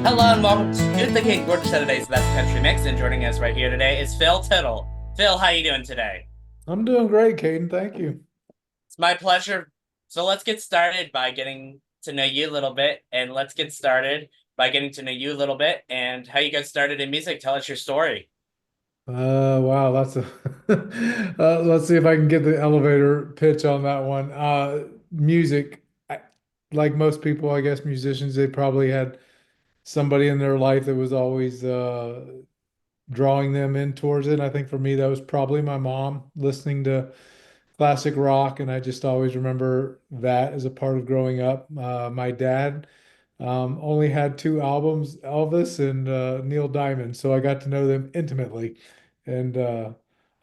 Hello and welcome to the King George Saturday's Best Country Mix, and joining us right here today is Phil Tittle. Phil, how you doing today? I'm doing great, Kayden. Thank you. It's my pleasure. So let's get started by getting to know you a little bit, and let's get started by getting to know you a little bit and how you got started in music. Tell us your story. Wow, that's a let's see if I can get the elevator pitch on that one. Music, like most people, I guess musicians, they probably had somebody in their life that was always drawing them in towards it. And I think for me, that was probably my mom listening to classic rock, and I just always remember that as a part of growing up. My dad only had two albums, Elvis and Neil Diamond, so I got to know them intimately, and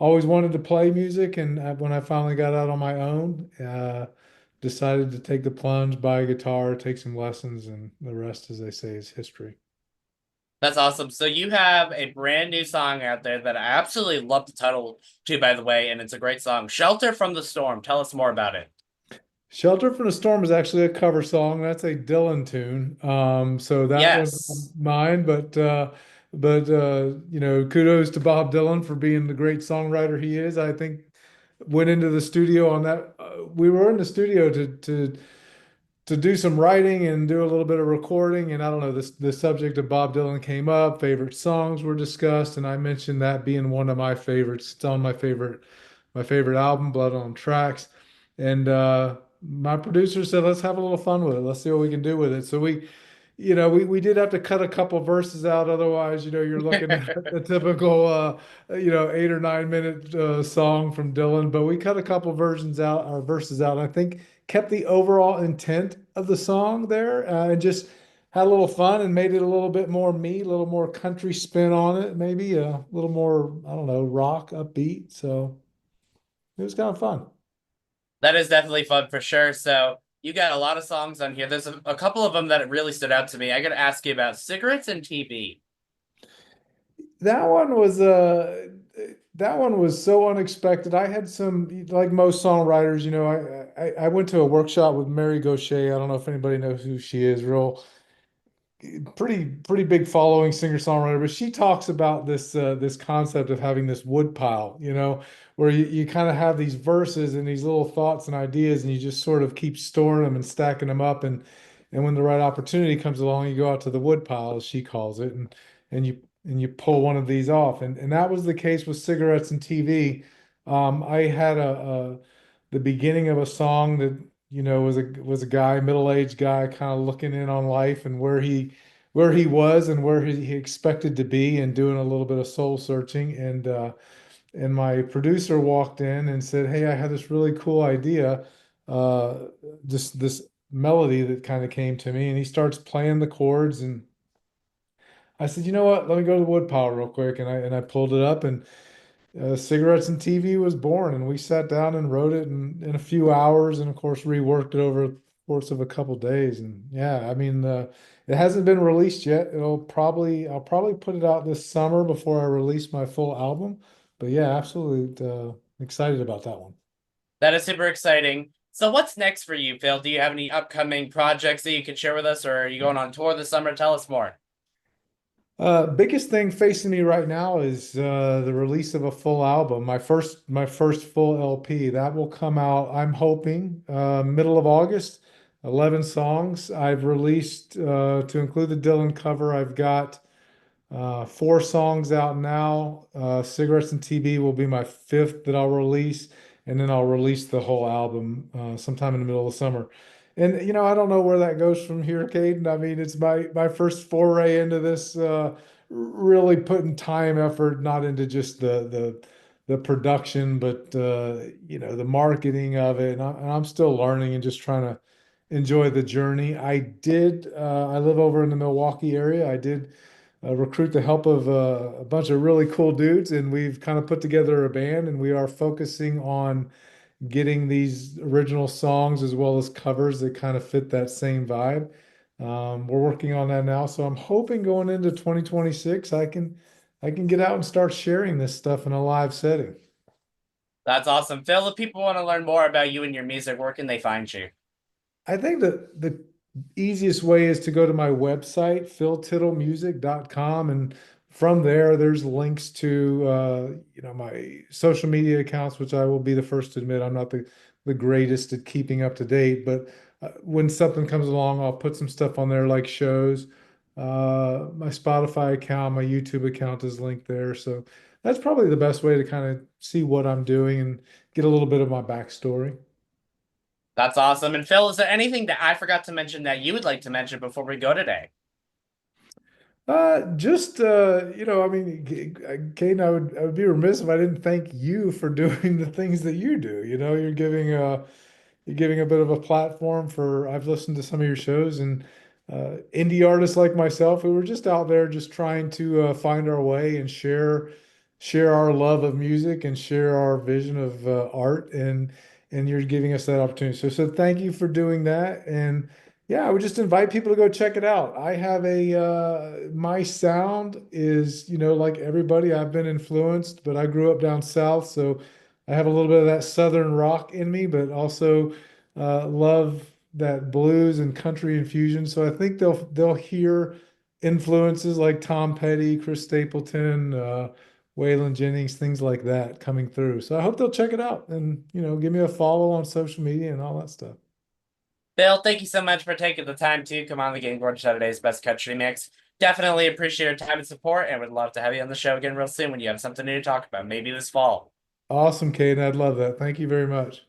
always wanted to play music. And when I finally got out on my own, decided to take the plunge, buy a guitar, take some lessons, and the rest, as they say, is history. That's awesome. So you have a brand new song out there that I absolutely love the title to, by the way, and it's a great song. Shelter from the Storm. Tell us more about it. Shelter from the Storm is actually a cover song. That's a Dylan tune. So that was Yes. mine, but kudos to Bob Dylan for being the great songwriter he is. I think went into the studio on that. We were in the studio to do some writing and do a little bit of recording. And I don't know, the subject of Bob Dylan came up, favorite songs were discussed, and I mentioned that being one of my favorites. It's on my favorite album, Blood on Tracks. And my producer said, let's have a little fun with it. Let's see what we can do with it. So we did have to cut a couple verses out. Otherwise, you're looking at a typical, 8 or 9 minute song from Dylan. But we cut a couple versions out, or verses out. I think kept the overall intent of the song there, and just had a little fun and made it a little bit more me, a little more country spin on it, maybe a little more, I don't know, rock upbeat. So it was kind of fun. That is definitely fun for sure. So you got a lot of songs on here. There's a couple of them that really stood out to me. I got to ask you about cigarettes and TV. That one was that one was so unexpected. I had some, like most songwriters, I went to a workshop with Mary Gaucher. I don't know if anybody knows who she is, real pretty big following, singer-songwriter, but she talks about this concept of having this wood pile, where you kind of have these verses and these little thoughts and ideas, and you just sort of keep storing them and stacking them up, and when the right opportunity comes along, you go out to the wood pile, as she calls it, and you pull one of these off. And that was the case with cigarettes and TV. I had the beginning of a song that was a guy, middle-aged guy, kind of looking in on life and where he was and where he expected to be, and doing a little bit of soul searching. And my producer walked in and said, "Hey, I had this really cool idea, uh, this melody that kind of came to me." And he starts playing the chords, and I said, "You know what? Let me go to the woodpile real quick." And I pulled it up, and Cigarettes and TV was born, and we sat down and wrote it in a few hours, and of course reworked it over the course of a couple days. And yeah, I mean, it hasn't been released yet. I'll probably put it out this summer before I release my full album. But yeah, absolutely excited about that one. That is super exciting. So what's next for you, Phil? Do you have any upcoming projects that you can share with us, or are you going on tour this summer? Tell us more. Biggest thing facing me right now is the release of a full album. My first full LP that will come out. I'm hoping middle of August. 11 songs I've released to include the Dylan cover. I've got four songs out now. Cigarettes and TV will be my fifth that I'll release, and then I'll release the whole album sometime in the middle of summer. And I don't know where that goes from here, Caden. I mean, it's my first foray into this, really putting time, effort, not into just the production, but the marketing of it. And I'm still learning and just trying to enjoy the journey. I live over in the Milwaukee area. I did recruit the help of a bunch of really cool dudes, and we've kind of put together a band, and we are focusing on getting these original songs as well as covers that kind of fit that same vibe. We're working on that now, so I'm hoping going into 2026, I can get out and start sharing this stuff in a live setting. That's awesome. Phil, if people want to learn more about you and your music, where can they find you? I think that easiest way is to go to my website, philtittlemusic.com, and from there, there's links to my social media accounts, which I will be the first to admit I'm not the greatest at keeping up to date, but when something comes along, I'll put some stuff on there like shows. My Spotify account, my YouTube account is linked there, so that's probably the best way to kind of see what I'm doing and get a little bit of my backstory. That's awesome. And Phil, is there anything that I forgot to mention that you would like to mention before we go today? Just I mean, Kate, I would be remiss if I didn't thank you for doing the things that you do. You're giving a bit of a platform for, I've listened to some of your shows and indie artists like myself who were just out there just trying to find our way and share our love of music and share our vision of art and you're giving us that opportunity. So thank you for doing that. And yeah, I would just invite people to go check it out. I have my sound is, like everybody, I've been influenced, but I grew up down south, so I have a little bit of that southern rock in me, but also love that blues and country infusion. So I think they'll hear influences like Tom Petty, Chris Stapleton, Waylon Jennings, things like that coming through. So I hope they'll check it out and give me a follow on social media and all that stuff. Phil, thank you so much for taking the time to come on the Game Board Saturday's Best Country Mix. Definitely appreciate your time and support, and would love to have you on the show again real soon when you have something new to talk about, maybe this fall. Awesome, Kate. I'd love that. Thank you very much.